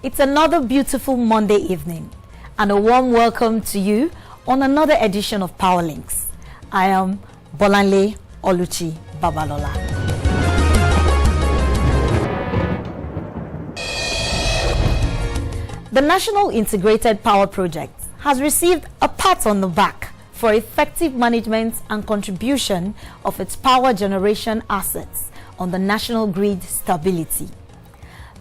It's another beautiful Monday evening and a warm welcome to you on another edition of Power Links. I am Bolanle Oluchi Babalola. The National Integrated Power Project has received a pat on the back for effective management and contribution of its power generation assets on the national grid stability.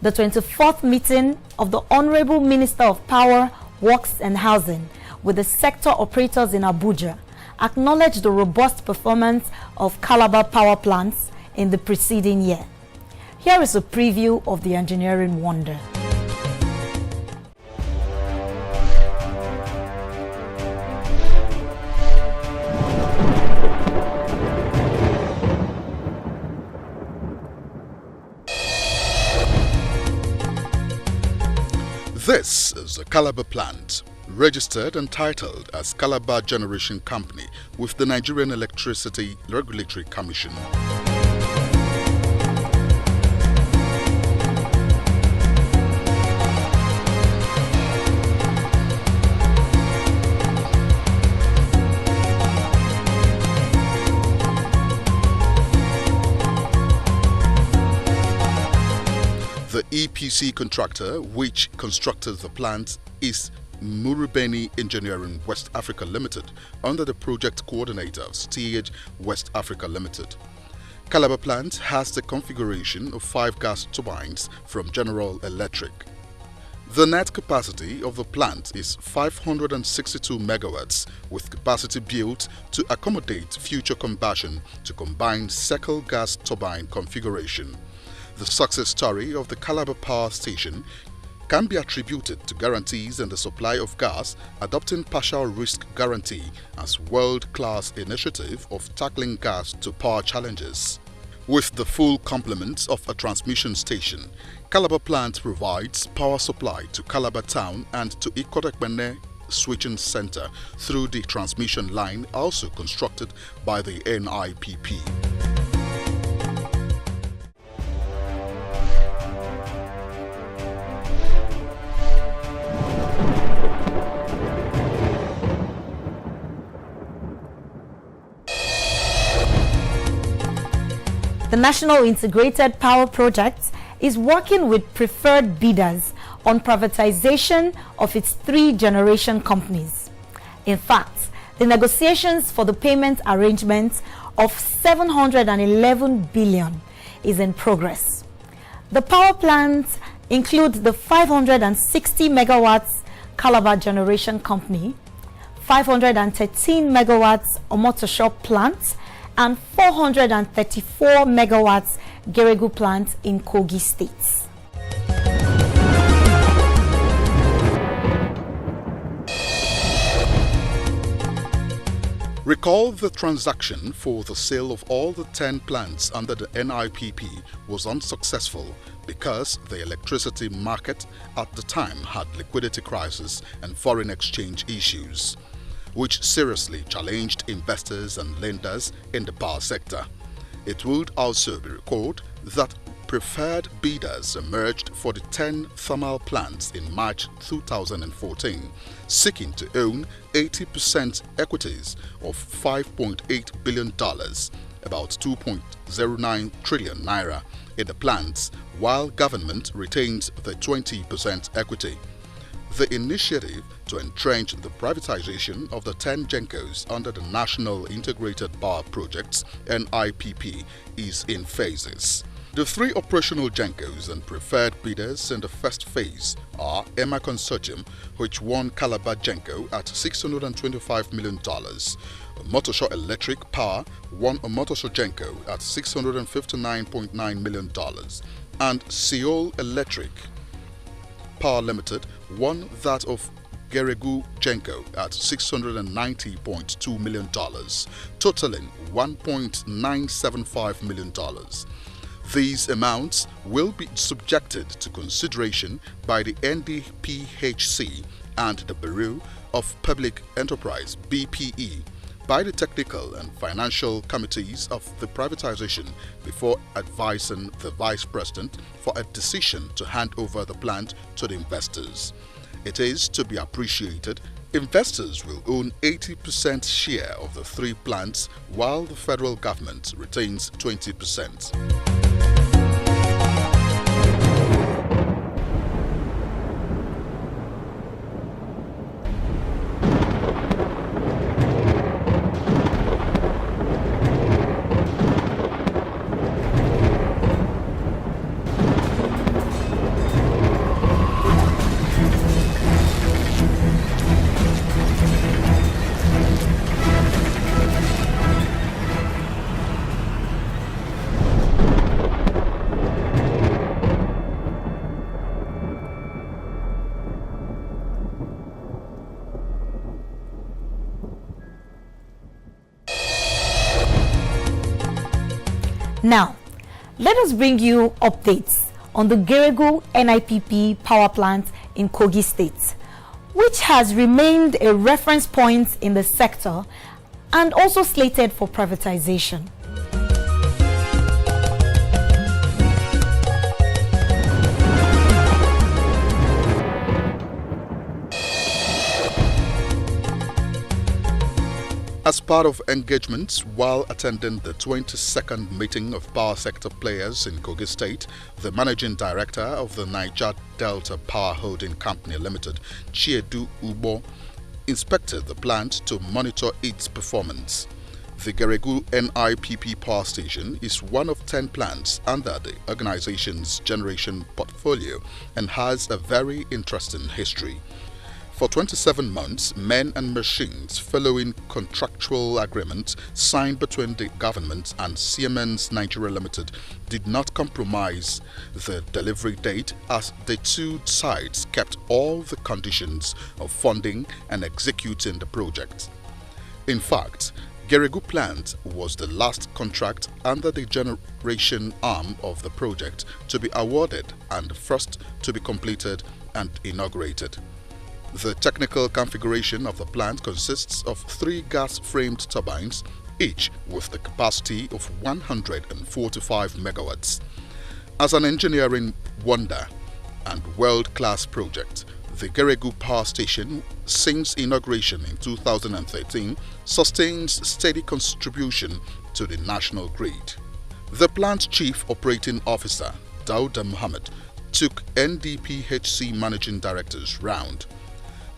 The 24th meeting of the Honourable Minister of Power, Works and Housing with the sector operators in Abuja acknowledged the robust performance of Calabar power plants in the preceding year. Here is a preview of the engineering wonder. This is the Calabar plant, registered and titled as Calabar Generation Company with the Nigerian Electricity Regulatory Commission. The EPC contractor which constructed the plant is Murubeni Engineering West Africa Limited under the project coordinator of Stage West Africa Limited. Calabar plant has the configuration of 5 gas turbines from General Electric. The net capacity of the plant is 562 megawatts with capacity built to accommodate future combustion to combined cycle gas turbine configuration. The success story of the Calabar Power Station can be attributed to guarantees in the supply of gas, adopting partial risk guarantee as world-class initiative of tackling gas to power challenges. With the full complement of a transmission station, Calabar plant provides power supply to Calabar town and to Ikotekpene switching center through the transmission line also constructed by the NIPP. The National Integrated Power Project is working with preferred bidders on privatization of its 3 generation companies. In fact, the negotiations for the payment arrangements of 711 billion is in progress. The power plants include the 560 megawatts Calabar Generation Company, 513 megawatts Omotosho plant, and 434 megawatts Geregu plant in Kogi State. Recall the transaction for the sale of all the 10 plants under the NIPP was unsuccessful because the electricity market at the time had liquidity crisis and foreign exchange issues, which seriously challenged investors and lenders in the power sector. It would also be recalled that preferred bidders emerged for the 10 thermal plants in March 2014, seeking to own 80% equities of $5.8 billion, about 2.09 trillion naira, in the plants, while government retains the 20% equity. The initiative to entrench the privatization of the 10 GENCOs under the National Integrated Power Projects (NIPP) is in phases. The 3 operational GENCOs and preferred bidders in the first phase are EMA Consortium, which won Calabar GENCO at $625 million. Omotosho Electric Power won Omotosho GENCO at $659.9 million. And Seoul Electric Power Limited won that of Geregu GENCO at $690.2 million, totaling $1.975 million. These amounts will be subjected to consideration by the NDPHC and the Bureau of Public Enterprise (BPE) by the technical and financial committees of the privatization before advising the Vice President for a decision to hand over the plant to the investors. It is to be appreciated, investors will own 80% share of the 3 plants while the federal government retains 20%. Now, let us bring you updates on the Geregu NIPP power plant in Kogi State, which has remained a reference point in the sector and also slated for privatization. As part of engagements while attending the 22nd meeting of power sector players in Kogi State, the managing director of the Niger Delta Power Holding Company Limited, Chiedu Ubo, inspected the plant to monitor its performance. The Geregu NIPP power station is one of 10 plants under the organization's generation portfolio and has a very interesting history. For 27 months, men and machines following contractual agreements signed between the government and Siemens Nigeria Limited did not compromise the delivery date as the 2 sides kept all the conditions of funding and executing the project. In fact, Geregu plant was the last contract under the generation arm of the project to be awarded and the first to be completed and inaugurated. The technical configuration of the plant consists of 3 gas-framed turbines, each with the capacity of 145 megawatts. As an engineering wonder and world-class project, the Geregu Power Station, since inauguration in 2013, sustains steady contribution to the national grid. The plant chief operating officer, Dauda Mohammed, took NDPHC managing directors round.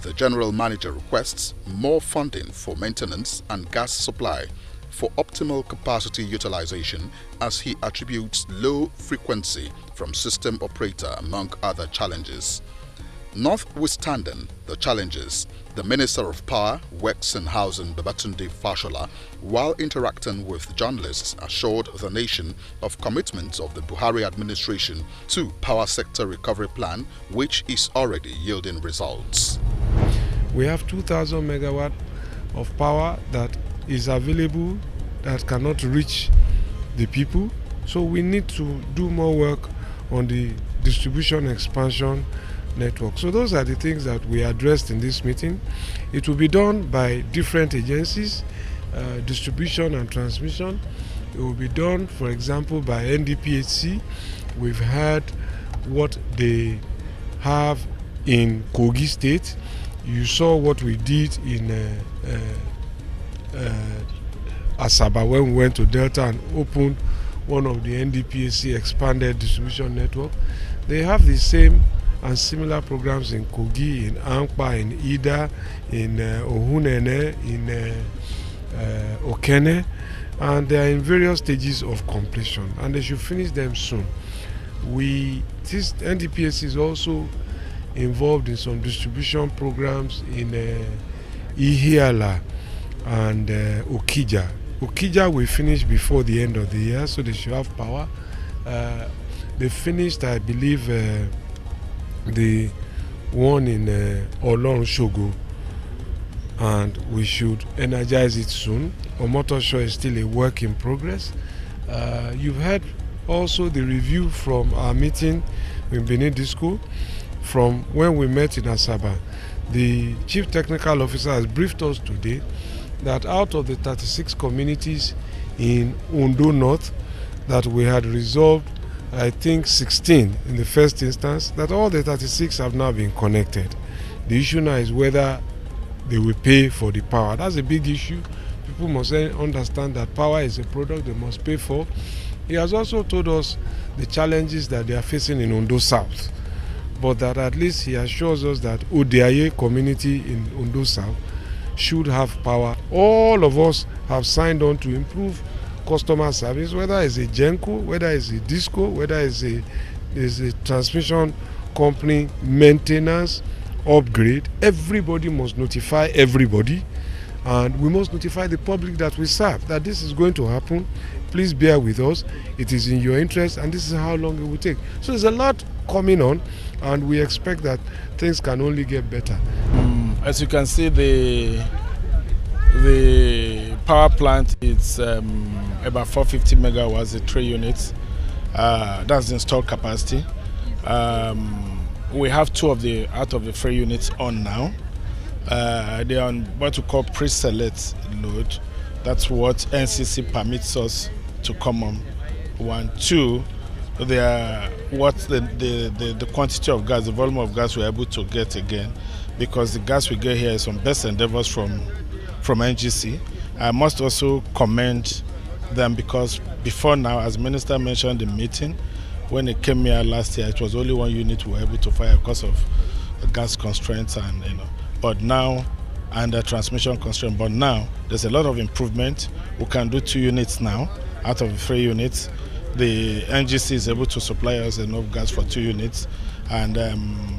The general manager requests more funding for maintenance and gas supply for optimal capacity utilization as he attributes low frequency from system operator among other challenges. Notwithstanding the challenges, the Minister of Power, Works and Housing Babatunde Fashola, while interacting with journalists, assured the nation of commitment of the Buhari administration to power sector recovery plan, which is already yielding results. We have 2,000 megawatt of power that is available that cannot reach the people. So we need to do more work on the distribution expansion network. So those are the things that we addressed in this meeting. It will be done by different agencies, distribution and transmission. It will be done, for example, by NDPHC. We've heard what they have in Kogi State. You saw what we did in Asaba when we went to Delta and opened one of the NDPHC expanded distribution network. They have the same and similar programs in Kogi, in Ankpa, in Ida, in Ohunene, in Okene, and they are in various stages of completion, and they should finish them soon. This NDPHC is also involved in some distribution programs in Ihiala and Okija. Okija will finish before the end of the year, so they should have power. They finished, I believe, the one in Olorun Shogo, and we should energize it soon. Omotosho is still a work in progress. You've heard also the review from our meeting in Benin Disco from when we met in Asaba. The Chief Technical Officer has briefed us today that out of the 36 communities in Ondo North, that we had resolved, I think 16 in the first instance, that all the 36 have now been connected. The issue now is whether they will pay for the power. That's a big issue. People must understand that power is a product they must pay for. He has also told us the challenges that they are facing in Ondo South, but that at least he assures us that Odiaye community in Ondo South should have power. All of us have signed on to improve customer service, whether it's a Genco, whether it's a Disco, whether it's a transmission company maintenance, upgrade. Everybody must notify everybody, and we must notify the public that we serve that this is going to happen. Please bear with us. It is in your interest, and this is how long it will take. So there's a lot coming on, and we expect that things can only get better. As you can see, the power plant is about 450 megawatts, the 3 units. That's the installed capacity. We have 2 out of the 3 units on now. They are on what we call pre-select load. That's what NCC permits us to come on. 1, 2, they are what the quantity of gas, the volume of gas we're able to get again, because the gas we get here is on best endeavors from NGC. I must also commend them, because before now, as Minister mentioned in the meeting, when it came here last year, it was only 1 unit we were able to fire because of gas constraints and but now, and the transmission constraint. But now there's a lot of improvement. We can do 2 units now out of the 3 units. The NGC is able to supply us enough gas for 2 units, and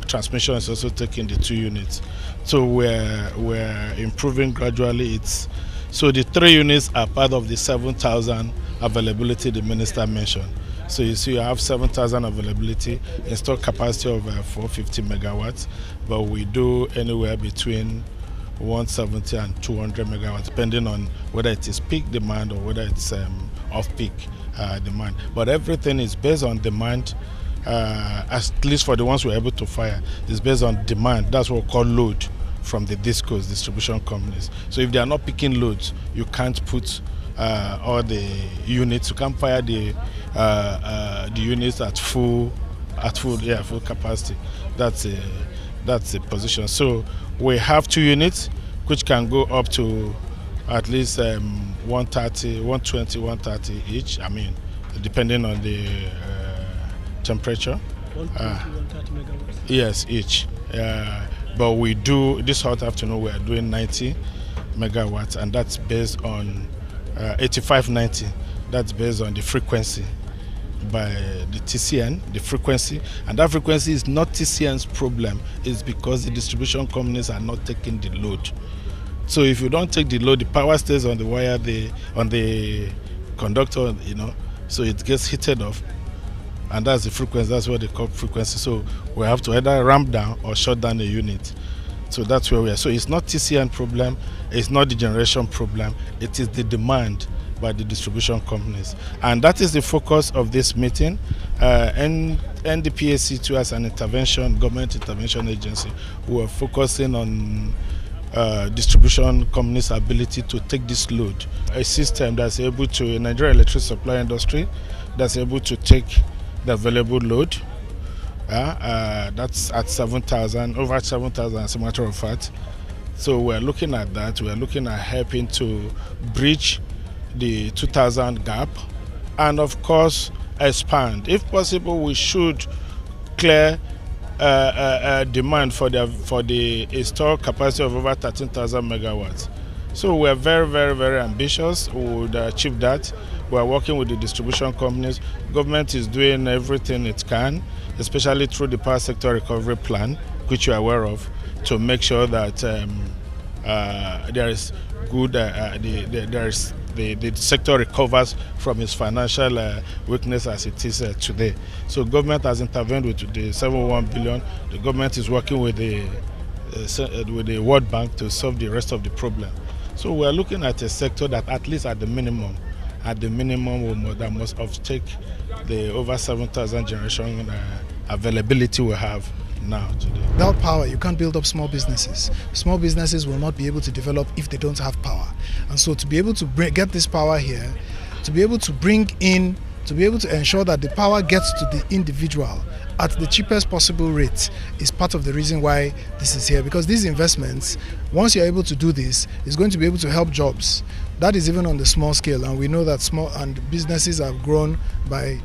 transmission is also taking the 2 units. So we're improving gradually. So the 3 units are part of the 7,000 availability the minister mentioned. So you see, you have 7,000 availability, installed capacity of 450 megawatts, but we do anywhere between 170 and 200 megawatts, depending on whether it is peak demand or whether it's off-peak demand. But everything is based on demand, at least for the ones we're able to fire, it's based on demand. That's what we call load from the discos, distribution companies. So if they are not picking loads, you can't put all the units. You can't fire the units at full capacity. That's a position. So we have 2 units which can go up to at least 130, 120, 130 each. I mean, depending on the temperature. 120, 130 megawatts. Yes, each. But we do this hot afternoon. We are doing 90 megawatts, and that's based on 8590. That's based on the frequency by the TCN, the frequency, and that frequency is not TCN's problem. It's because the distribution companies are not taking the load. So if you don't take the load, the power stays on the wire, on the conductor, so it gets heated off, and that's the frequency. That's what they call frequency. So we have to either ramp down or shut down the unit. So that's where we are. So it's not TCN problem, it's not the generation problem, it is the demand by the distribution companies. And that is the focus of this meeting. NDPAC too, as an government intervention agency, we are focusing on distribution companies' ability to take this load. A system that's able to, Nigeria electric supply industry, that's able to take the available load. That's at 7,000, over 7,000 as a matter of fact. So we're looking at that. We're looking at helping to bridge the 2,000 gap, and of course expand. If possible, we should clear demand for the installed capacity of over 13,000 megawatts. So we're very, very, very ambitious. We would achieve that. We're working with the distribution companies. Government is doing everything it can, especially through the Power Sector Recovery Plan, which you are aware of, to make sure that there is good, the sector recovers from its financial weakness as it is today. So government has intervened with the 71 billion. The government is working with the World Bank to solve the rest of the problem. So we are looking at a sector that at least at the minimum, that must take the over 7,000 generation availability we have now today. Without power, you can't build up small businesses. Small businesses will not be able to develop if they don't have power. And so to be able to get this power here, to be able to bring in, to be able to ensure that the power gets to the individual at the cheapest possible rate is part of the reason why this is here. Because these investments, once you're able to do this, is going to be able to help jobs. That is even on the small scale, and we know that small and businesses have grown by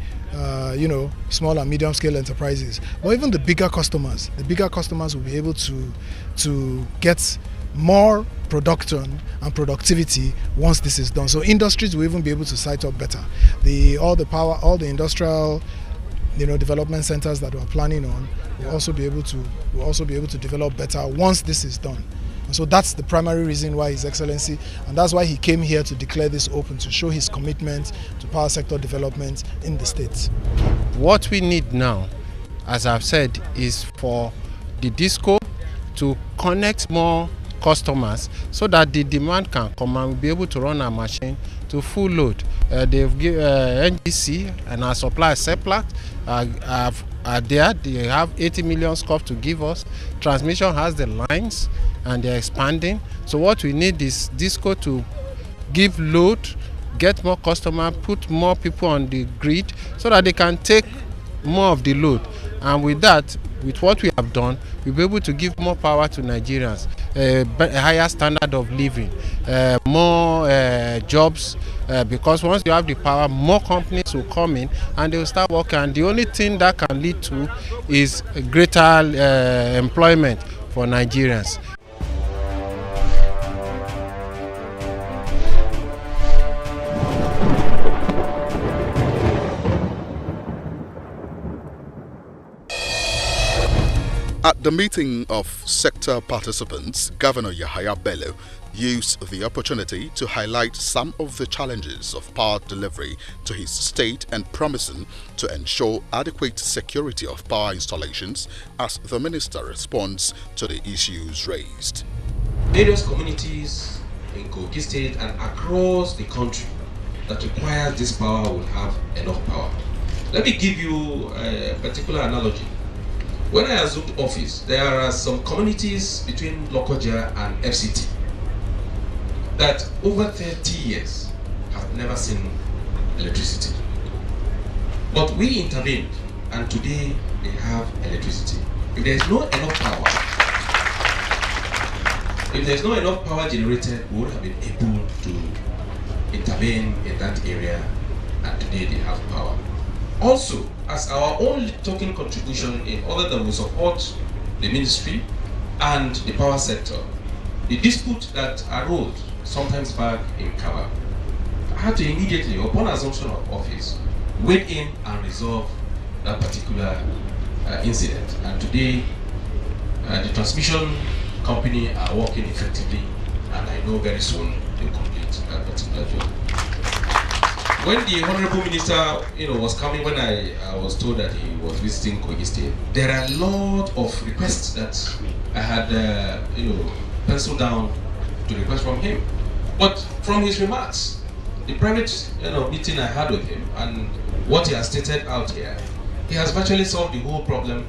small and medium scale enterprises. But even the bigger customers will be able to get more production and productivity once this is done. So industries will even be able to sight up better. All the industrial development centers that we're planning on will also be able to develop better once this is done. And so that's the primary reason why His Excellency, and that's why he came here to declare this open, to show his commitment to power sector development in the state. What we need now, as I've said, is for the DISCO to connect more customers so that the demand can come and we'll be able to run our machine to full load. They've given NGC and our supplier Seplat are there. They have 80 million scop to give us. Transmission has the lines and they're expanding. So what we need is DISCO to give load, get more customers, put more people on the grid so that they can take more of the load. And with that, with what we have done, we'll be able to give more power to Nigerians, a higher standard of living, more jobs, because once you have the power, more companies will come in and they will start working. And the only thing that can lead to is greater employment for Nigerians. At the meeting of sector participants, Governor Yahaya Bello used the opportunity to highlight some of the challenges of power delivery to his state and promising to ensure adequate security of power installations as the minister responds to the issues raised. Various communities in Kogi State and across the country that requires this power will have enough power. Let me give you a particular analogy. When I assumed office, there are some communities between Lokoja and FCT that over 30 years have never seen electricity. But we intervened and today they have electricity. If there is not enough power, generated, we would have been able to intervene in that area and today they have power. Also, as our own token contribution in order that we support the ministry and the power sector, the dispute that arose sometimes back in Kaba, I had to immediately, upon assumption of office, wade in and resolve that particular incident. And today, the transmission company are working effectively, and I know very soon they'll complete that particular job. When the Honourable Minister, was coming, when I was told that he was visiting Kogi State, there are a lot of requests that I had, penciled down to request from him. But from his remarks, the private, meeting I had with him, and what he has stated out here, he has virtually solved the whole problem,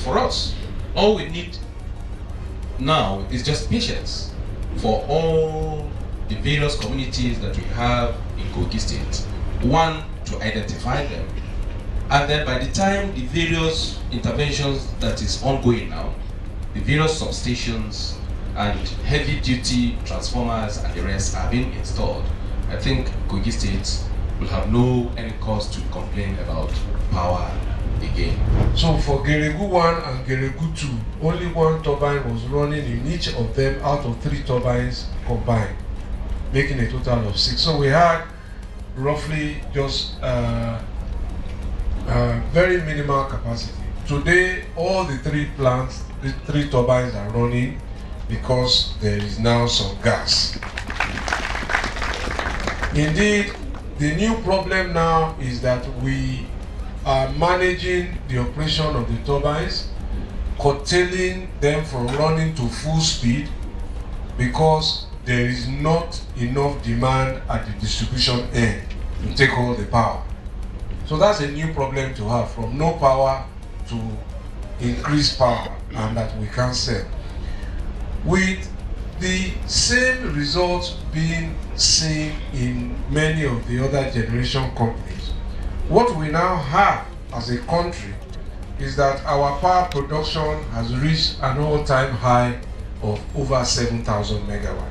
for us. All we need now is just patience for all the various communities that we have in Kogi State. One, to identify them, and then by the time the various interventions that is ongoing now, the various substations and heavy duty transformers and the rest are being installed, I think Kogi State will have any cause to complain about power again. So for Geregu 1 and Geregu 2, only one turbine was running in each of them out of 3 turbines combined, making a total of 6. So we had roughly just very minimal capacity. Today, all the 3 plants, the 3 turbines are running because there is now some gas. Indeed, the new problem now is that we are managing the operation of the turbines, curtailing them from running to full speed because there is not enough demand at the distribution end to take all the power. So that's a new problem to have, from no power to increased power and that we can sell. With the same results being seen in many of the other generation companies, what we now have as a country is that our power production has reached an all-time high of over 7,000 megawatts.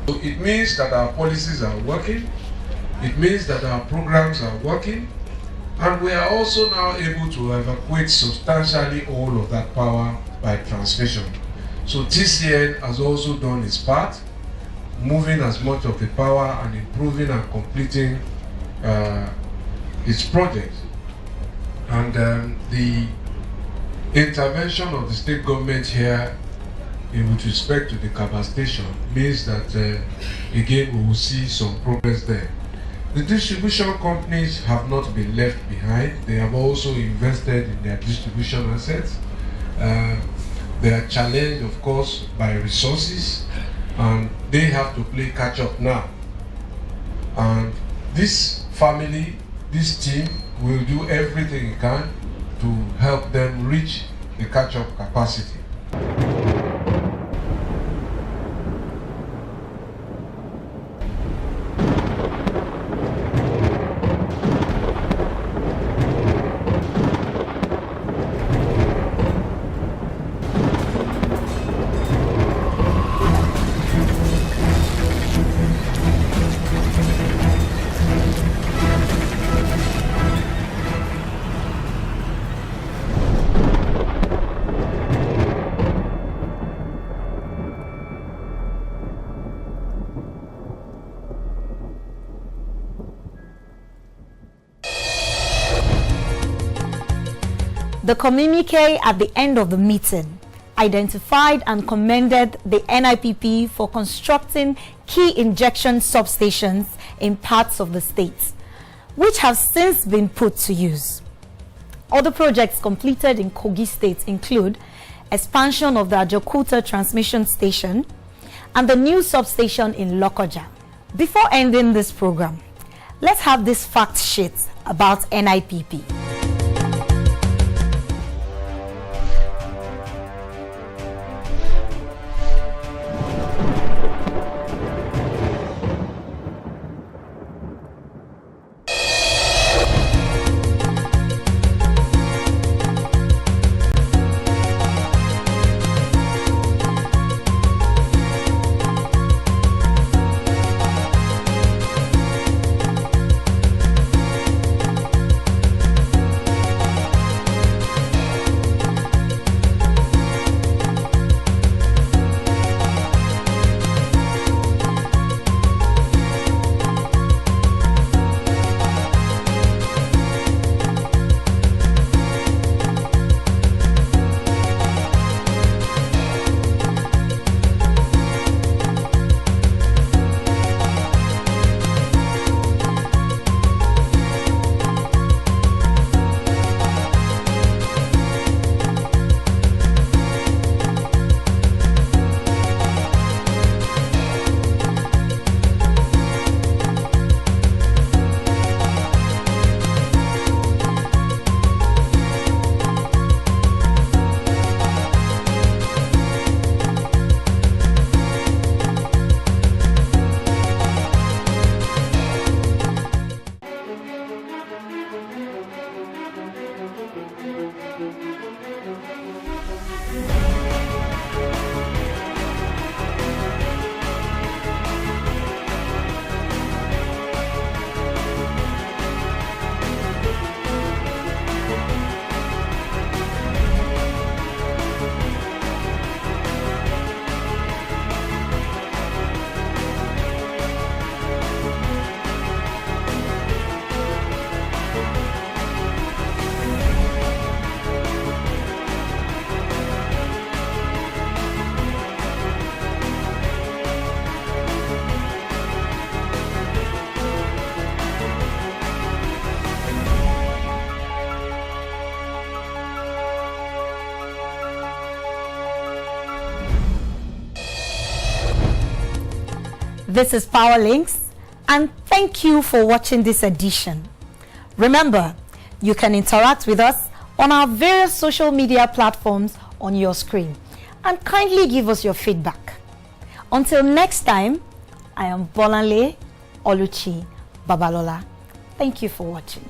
So it means that our policies are working, it means that our programs are working, and we are also now able to evacuate substantially all of that power by transmission. So TCN has also done its part, moving as much of the power and improving and completing its projects. And the intervention of the state government here with respect to the Kaba station means that again we will see some progress there. The distribution companies have not been left behind. They have also invested in their distribution assets. They are challenged, of course, by resources, and they have to play catch up now. And this family, this team, will do everything it can to help them reach the catch up capacity. The communique at the end of the meeting identified and commended the NIPP for constructing key injection substations in parts of the state, which have since been put to use. Other projects completed in Kogi State include expansion of the Ajokuta transmission station and the new substation in Lokoja. Before ending this program, let's have this fact sheet about NIPP. This is Power Links, and thank you for watching this edition. Remember, you can interact with us on our various social media platforms on your screen, and kindly give us your feedback. Until next time, I am Bolanle Oluchi Babalola. Thank you for watching.